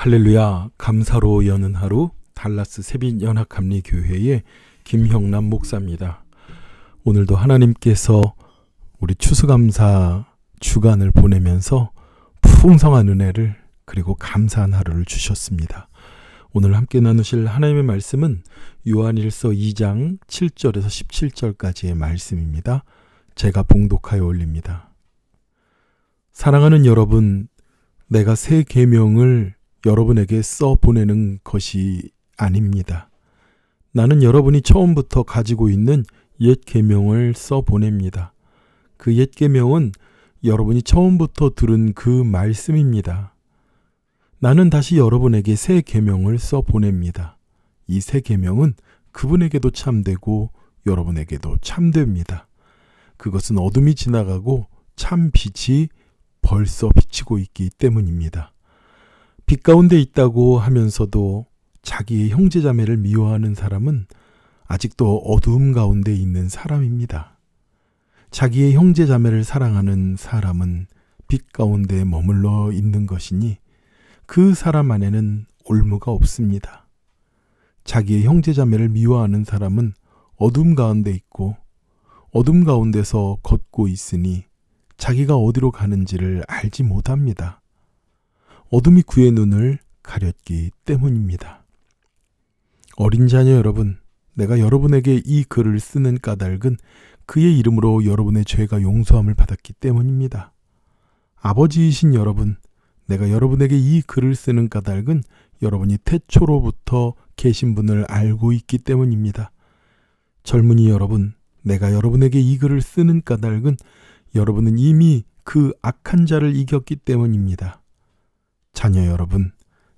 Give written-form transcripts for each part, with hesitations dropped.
할렐루야. 감사로 여는 하루 달라스 세빛연합감리교회의 김형남 목사입니다. 오늘도 하나님께서 우리 추수감사 주간을 보내면서 풍성한 은혜를 그리고 감사한 하루를 주셨습니다. 오늘 함께 나누실 하나님의 말씀은 요한일서 2장 7절에서 17절까지의 말씀입니다. 제가 봉독하여 올립니다. 사랑하는 여러분, 내가 새 계명을 여러분에게 써 보내는 것이 아닙니다. 나는 여러분이 처음부터 가지고 있는 옛 계명을 써 보냅니다. 그 옛 계명은 여러분이 처음부터 들은 그 말씀입니다. 나는 다시 여러분에게 새 계명을 써 보냅니다. 이 새 계명은 그분에게도 참되고 여러분에게도 참됩니다. 그것은 어둠이 지나가고 참 빛이 벌써 비치고 있기 때문입니다. 빛 가운데 있다고 하면서도 자기의 형제자매를 미워하는 사람은 아직도 어두움 가운데 있는 사람입니다. 자기의 형제자매를 사랑하는 사람은 빛 가운데 머물러 있는 것이니 그 사람 안에는 올무가 없습니다. 자기의 형제자매를 미워하는 사람은 어둠 가운데 있고 어둠 가운데서 걷고 있으니 자기가 어디로 가는지를 알지 못합니다. 어둠이 그의 눈을 가렸기 때문입니다. 어린 자녀 여러분, 내가 여러분에게 이 글을 쓰는 까닭은 그의 이름으로 여러분의 죄가 용서함을 받았기 때문입니다. 아버지이신 여러분, 내가 여러분에게 이 글을 쓰는 까닭은 여러분이 태초로부터 계신 분을 알고 있기 때문입니다. 젊은이 여러분, 내가 여러분에게 이 글을 쓰는 까닭은 여러분은 이미 그 악한 자를 이겼기 때문입니다. 자녀 여러분,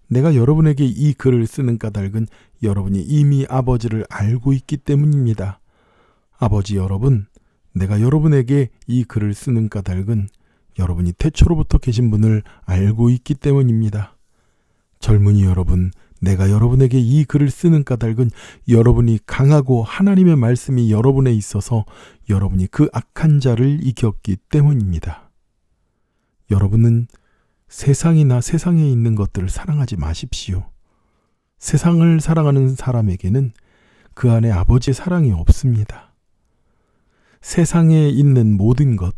내가 여러분에게 이 글을 쓰는 까닭은 여러분이 이미 아버지를 알고 있기 때문입니다. 아버지 여러분, 내가 여러분에게 이 글을 쓰는 까닭은 여러분이 태초로부터 계신 분을 알고 있기 때문입니다. 젊은이 여러분, 내가 여러분에게 이 글을 쓰는 까닭은 여러분이 강하고 하나님의 말씀이 여러분에 있어서 여러분이 그 악한 자를 이겼기 때문입니다. 여러분은 세상이나 세상에 있는 것들을 사랑하지 마십시오. 세상을 사랑하는 사람에게는 그 안에 아버지의 사랑이 없습니다. 세상에 있는 모든 것,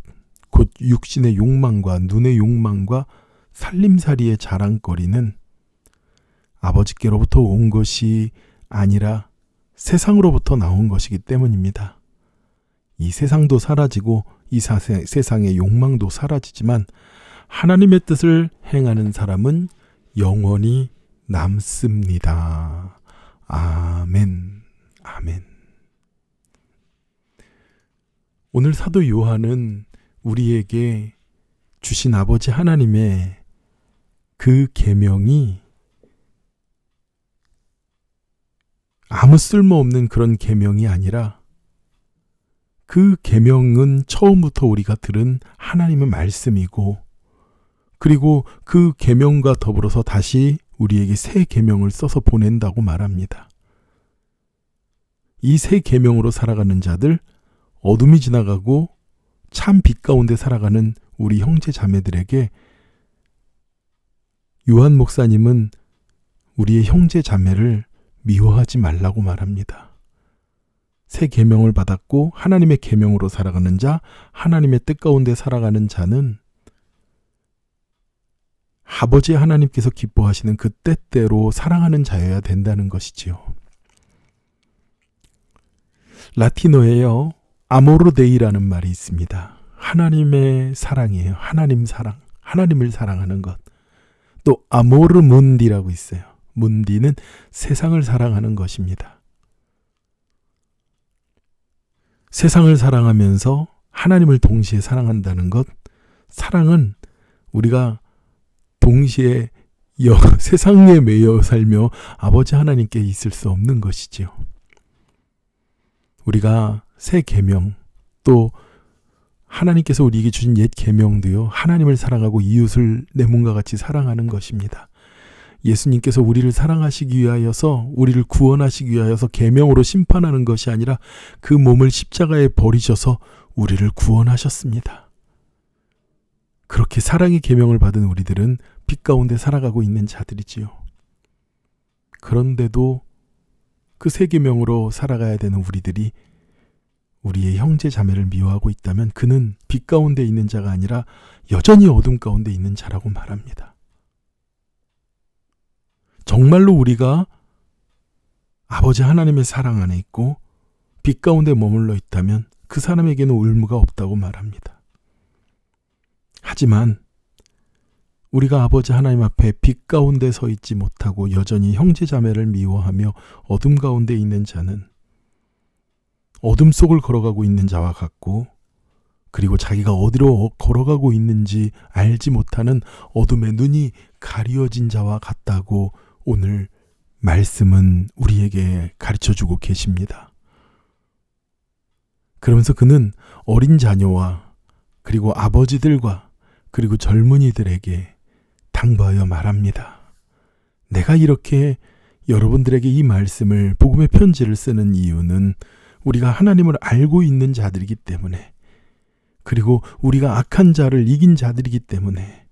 곧 육신의 욕망과 눈의 욕망과 살림살이의 자랑거리는 아버지께로부터 온 것이 아니라 세상으로부터 나온 것이기 때문입니다. 이 세상도 사라지고 이 세상의 욕망도 사라지지만 하나님의 뜻을 행하는 사람은 영원히 남습니다. 아멘. 아멘. 오늘 사도 요한은 우리에게 주신 아버지 하나님의 그 계명이 아무 쓸모없는 그런 계명이 아니라 그 계명은 처음부터 우리가 들은 하나님의 말씀이고 그리고 그 계명과 더불어서 다시 우리에게 새 계명을 써서 보낸다고 말합니다. 이 새 계명으로 살아가는 자들, 어둠이 지나가고 참 빛 가운데 살아가는 우리 형제 자매들에게 요한 목사님은 우리의 형제 자매를 미워하지 말라고 말합니다. 새 계명을 받았고 하나님의 계명으로 살아가는 자, 하나님의 뜻 가운데 살아가는 자는 아버지 하나님께서 기뻐하시는 그 때대로 사랑하는 자여야 된다는 것이지요. 라틴어에요, 아모르데이라는 말이 있습니다. 하나님의 사랑이에요. 하나님 사랑, 하나님을 사랑하는 것. 또 아모르 문디라고 있어요. 문디는 세상을 사랑하는 것입니다. 세상을 사랑하면서 하나님을 동시에 사랑한다는 것, 사랑은 우리가 동시에 세상에 매여 살며 아버지 하나님께 있을 수 없는 것이지요. 우리가 새 계명, 또 하나님께서 우리에게 주신 옛 계명도요, 하나님을 사랑하고 이웃을 내 몸과 같이 사랑하는 것입니다. 예수님께서 우리를 사랑하시기 위하여서, 우리를 구원하시기 위하여서 계명으로 심판하는 것이 아니라 그 몸을 십자가에 버리셔서 우리를 구원하셨습니다. 그렇게 사랑의 계명을 받은 우리들은 빛 가운데 살아가고 있는 자들이지요. 그런데도 그 세 계명으로 살아가야 되는 우리들이 우리의 형제 자매를 미워하고 있다면 그는 빛 가운데 있는 자가 아니라 여전히 어둠 가운데 있는 자라고 말합니다. 정말로 우리가 아버지 하나님의 사랑 안에 있고 빛 가운데 머물러 있다면 그 사람에게는 의무가 없다고 말합니다. 하지만 우리가 아버지 하나님 앞에 빛 가운데 서 있지 못하고 여전히 형제 자매를 미워하며 어둠 가운데 있는 자는 어둠 속을 걸어가고 있는 자와 같고, 그리고 자기가 어디로 걸어가고 있는지 알지 못하는 어둠의 눈이 가려진 자와 같다고 오늘 말씀은 우리에게 가르쳐주고 계십니다. 그러면서 그는 어린 자녀와 그리고 아버지들과 그리고 젊은이들에게 당부하여 말합니다. 내가 이렇게 여러분들에게 이 말씀을, 복음의 편지를 쓰는 이유는 우리가 하나님을 알고 있는 자들이기 때문에, 그리고 우리가 악한 자를 이긴 자들이기 때문에,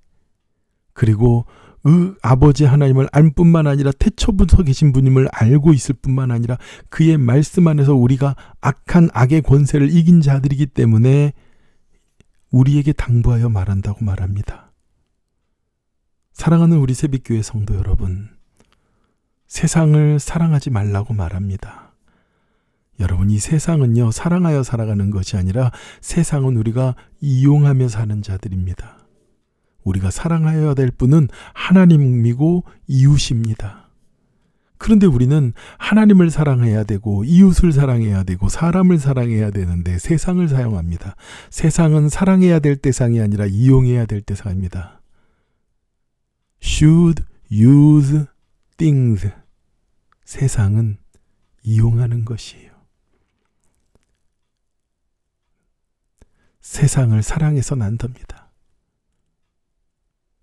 그리고 아버지 하나님을 알 뿐만 아니라 태초부터 계신 분임을 알고 있을 뿐만 아니라 그의 말씀 안에서 우리가 악한 악의 권세를 이긴 자들이기 때문에 우리에게 당부하여 말한다고 말합니다. 사랑하는 우리 새빛교회 성도 여러분, 세상을 사랑하지 말라고 말합니다. 여러분, 이 세상은요, 사랑하여 살아가는 것이 아니라 세상은 우리가 이용하며 사는 자들입니다. 우리가 사랑하여야 될 분은 하나님이고 이웃입니다. 그런데 우리는 하나님을 사랑해야 되고 이웃을 사랑해야 되고 사람을 사랑해야 되는데 세상을 사용합니다. 세상은 사랑해야 될 대상이 아니라 이용해야 될 대상입니다. Should use things. 세상은 이용하는 것이에요. 세상을 사랑해서는 안 됩니다.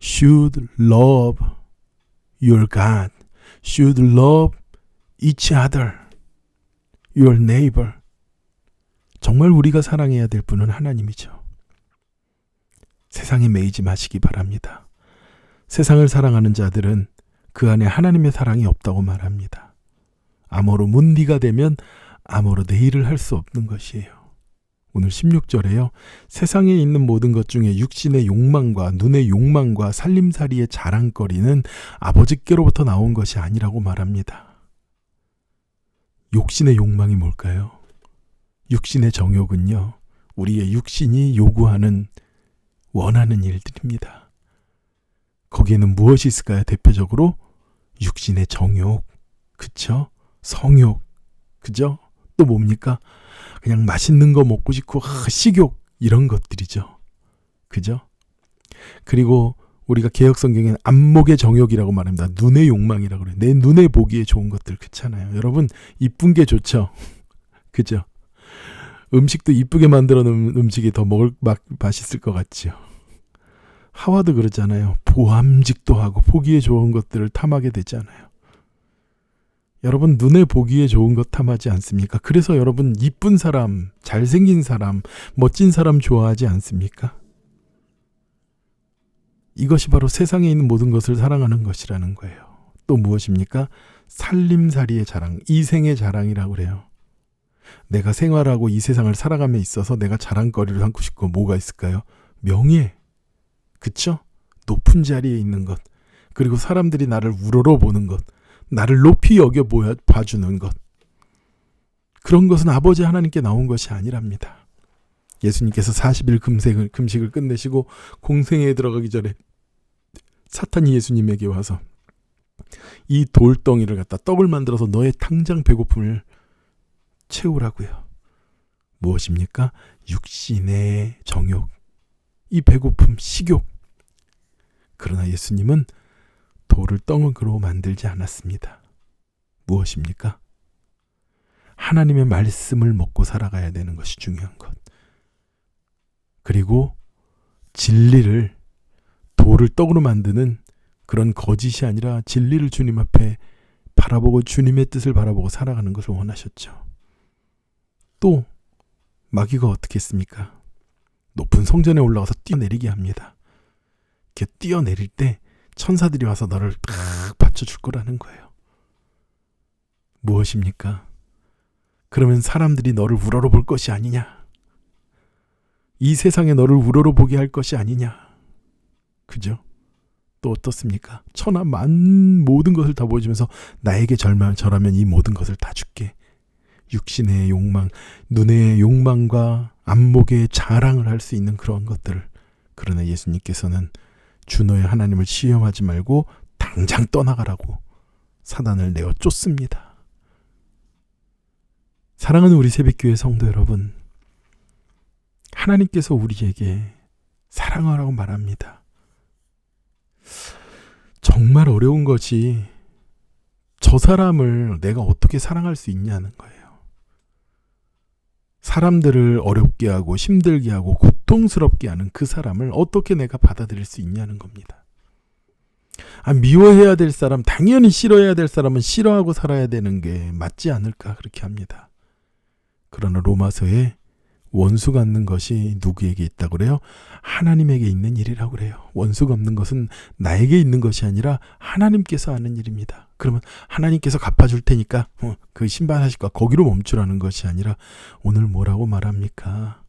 Should love your God. Should love each other. Your neighbor. 정말 우리가 사랑해야 될 분은 하나님이죠. 세상에 매이지 마시기 바랍니다. 세상을 사랑하는 자들은 그 안에 하나님의 사랑이 없다고 말합니다. 아모르 문디가 되면 아모르 네일을 할 수 없는 것이에요. 오늘 16절에요. 세상에 있는 모든 것 중에 육신의 욕망과 눈의 욕망과 살림살이의 자랑거리는 아버지께로부터 나온 것이 아니라고 말합니다. 육신의 욕망이 뭘까요? 육신의 정욕은요, 우리의 육신이 요구하는, 원하는 일들입니다. 거기에는 무엇이 있을까요? 대표적으로 육신의 정욕, 그쵸? 성욕, 그죠? 또 뭡니까? 그냥 맛있는 거 먹고 싶고 식욕, 이런 것들이죠. 그죠? 그리고 우리가 개역성경에는 안목의 정욕이라고 말합니다. 눈의 욕망이라고 그래요. 내 눈에 보기에 좋은 것들, 그렇잖아요. 여러분, 이쁜 게 좋죠. 그죠? 음식도 이쁘게 만들어 놓은 음식이 더 맛있을 것 같지요. 하와도 그러잖아요. 보암직도 하고 보기에 좋은 것들을 탐하게 되잖아요. 여러분, 눈에 보기에 좋은 것 탐하지 않습니까? 그래서 여러분, 이쁜 사람, 잘생긴 사람, 멋진 사람 좋아하지 않습니까? 이것이 바로 세상에 있는 모든 것을 사랑하는 것이라는 거예요. 또 무엇입니까? 살림살이의 자랑, 이생의 자랑이라고 그래요. 내가 생활하고 이 세상을 살아감에 있어서 내가 자랑거리를 삼고 싶고 뭐가 있을까요? 명예, 그쵸? 높은 자리에 있는 것, 그리고 사람들이 나를 우러러보는 것, 나를 높이 여겨 봐주는 것, 그런 것은 아버지 하나님께 나온 것이 아니랍니다. 예수님께서 40일 금식을 끝내시고 공생애에 들어가기 전에 사탄이 예수님에게 와서 이 돌덩이를 갖다 떡을 만들어서 너의 당장 배고픔을 채우라고요. 무엇입니까? 육신의 정욕, 이 배고픔, 식욕. 그러나 예수님은 돌을 떡으로 만들지 않았습니다. 무엇입니까? 하나님의 말씀을 먹고 살아가야 되는 것이 중요한 것. 그리고 진리를, 돌을 떡으로 만드는 그런 거짓이 아니라 진리를 주님 앞에 바라보고 주님의 뜻을 바라보고 살아가는 것을 원하셨죠. 또 마귀가 어떻게 했습니까? 높은 성전에 올라가서 뛰어내리게 합니다. 이렇게 뛰어내릴 때 천사들이 와서 너를 딱 받쳐줄 거라는 거예요. 무엇입니까? 그러면 사람들이 너를 우러러 볼 것이 아니냐? 이 세상에 너를 우러러 보게 할 것이 아니냐? 그죠? 또 어떻습니까? 천하 모든 것을 다 보여주면서 나에게 절하면 이 모든 것을 다 줄게. 육신의 욕망, 눈의 욕망과 안목의 자랑을 할 수 있는 그런 것들을. 그러나 예수님께서는 주 너의 하나님을 시험하지 말고 당장 떠나가라고 사단을 내어 쫓습니다. 사랑하는 우리 새벽교회 성도 여러분, 하나님께서 우리에게 사랑하라고 말합니다. 정말 어려운 것이 저 사람을 내가 어떻게 사랑할 수 있냐는 거예요. 사람들을 어렵게 하고 힘들게 하고 고통스럽게 하는 그 사람을 어떻게 내가 받아들일 수 있냐는 겁니다. 미워해야 될 사람, 당연히 싫어해야 될 사람은 싫어하고 살아야 되는 게 맞지 않을까 그렇게 합니다. 그러나 로마서에 원수 갚는 것이 누구에게 있다고 그래요? 하나님에게 있는 일이라고 그래요. 원수 갚는 것은 나에게 있는 것이 아니라 하나님께서 하는 일입니다. 그러면 하나님께서 갚아줄 테니까 그 신방하실까 거기로 멈추라는 것이 아니라 오늘 뭐라고 말합니까?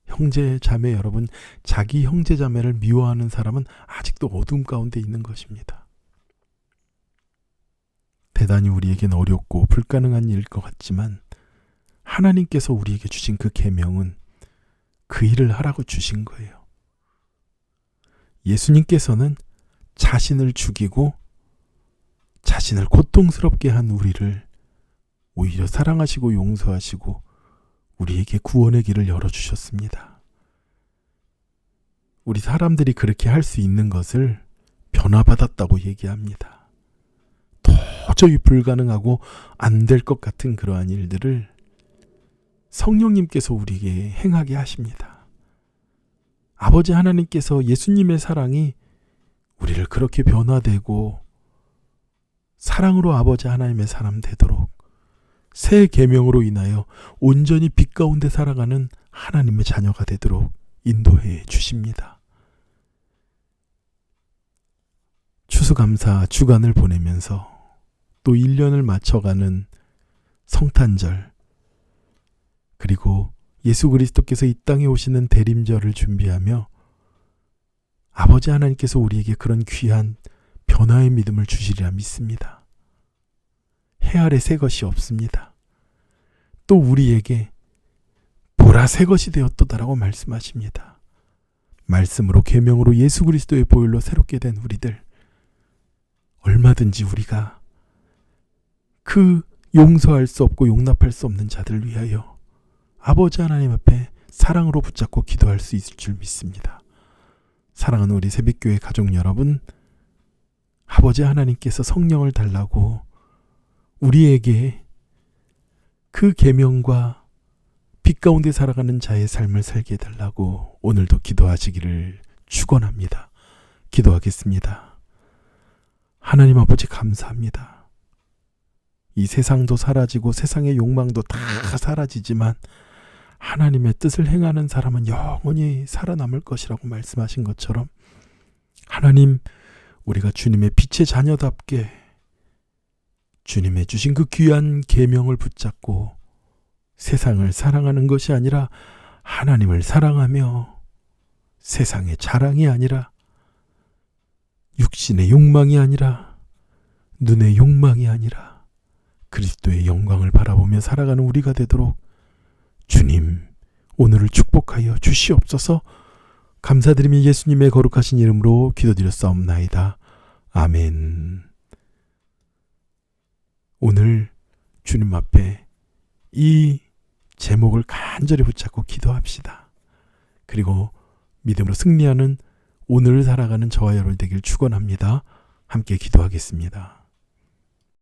형제 자매 여러분, 자기 형제 자매를 미워하는 사람은 아직도 어둠 가운데 있는 것입니다. 대단히 우리에겐 어렵고 불가능한 일일 것 같지만 하나님께서 우리에게 주신 그 계명은 그 일을 하라고 주신 거예요. 예수님께서는 자신을 죽이고 자신을 고통스럽게 한 우리를 오히려 사랑하시고 용서하시고 우리에게 구원의 길을 열어주셨습니다. 우리 사람들이 그렇게 할 수 있는 것을 변화받았다고 얘기합니다. 도저히 불가능하고 안 될 것 같은 그러한 일들을 성령님께서 우리에게 행하게 하십니다. 아버지 하나님께서 예수님의 사랑이 우리를 그렇게 변화되고 사랑으로 아버지 하나님의 사람 되도록 새 계명으로 인하여 온전히 빛 가운데 살아가는 하나님의 자녀가 되도록 인도해 주십니다. 추수감사 주간을 보내면서 또 1년을 맞춰가는 성탄절, 그리고 예수 그리스도께서 이 땅에 오시는 대림절을 준비하며 아버지 하나님께서 우리에게 그런 귀한 변화의 믿음을 주시리라 믿습니다. 해 아래 새 것이 없습니다. 또 우리에게 보라 새 것이 되었도다라고 말씀하십니다. 말씀으로 계명으로 예수 그리스도의 보혈로 새롭게 된 우리들, 얼마든지 우리가 그 용서할 수 없고 용납할 수 없는 자들을 위하여 아버지 하나님 앞에 사랑으로 붙잡고 기도할 수 있을 줄 믿습니다. 사랑하는 우리 새벽교회 가족 여러분, 아버지 하나님께서 성령을 달라고 우리에게 그 계명과 빛 가운데 살아가는 자의 삶을 살게 해달라고 오늘도 기도하시기를 축원합니다. 기도하겠습니다. 하나님 아버지 감사합니다. 이 세상도 사라지고 세상의 욕망도 다 사라지지만 하나님의 뜻을 행하는 사람은 영원히 살아남을 것이라고 말씀하신 것처럼 하나님, 우리가 주님의 빛의 자녀답게 주님의 주신 그 귀한 계명을 붙잡고 세상을 사랑하는 것이 아니라 하나님을 사랑하며 세상의 자랑이 아니라 육신의 욕망이 아니라 눈의 욕망이 아니라 그리스도의 영광을 바라보며 살아가는 우리가 되도록 주님, 오늘을 축복하여 주시옵소서. 감사드리며 예수님의 거룩하신 이름으로 기도드렸사옵나이다. 아멘. 오늘 주님 앞에 이 제목을 간절히 붙잡고 기도합시다. 그리고 믿음으로 승리하는 오늘을 살아가는 저와 여러분 되길 축원합니다. 함께 기도하겠습니다.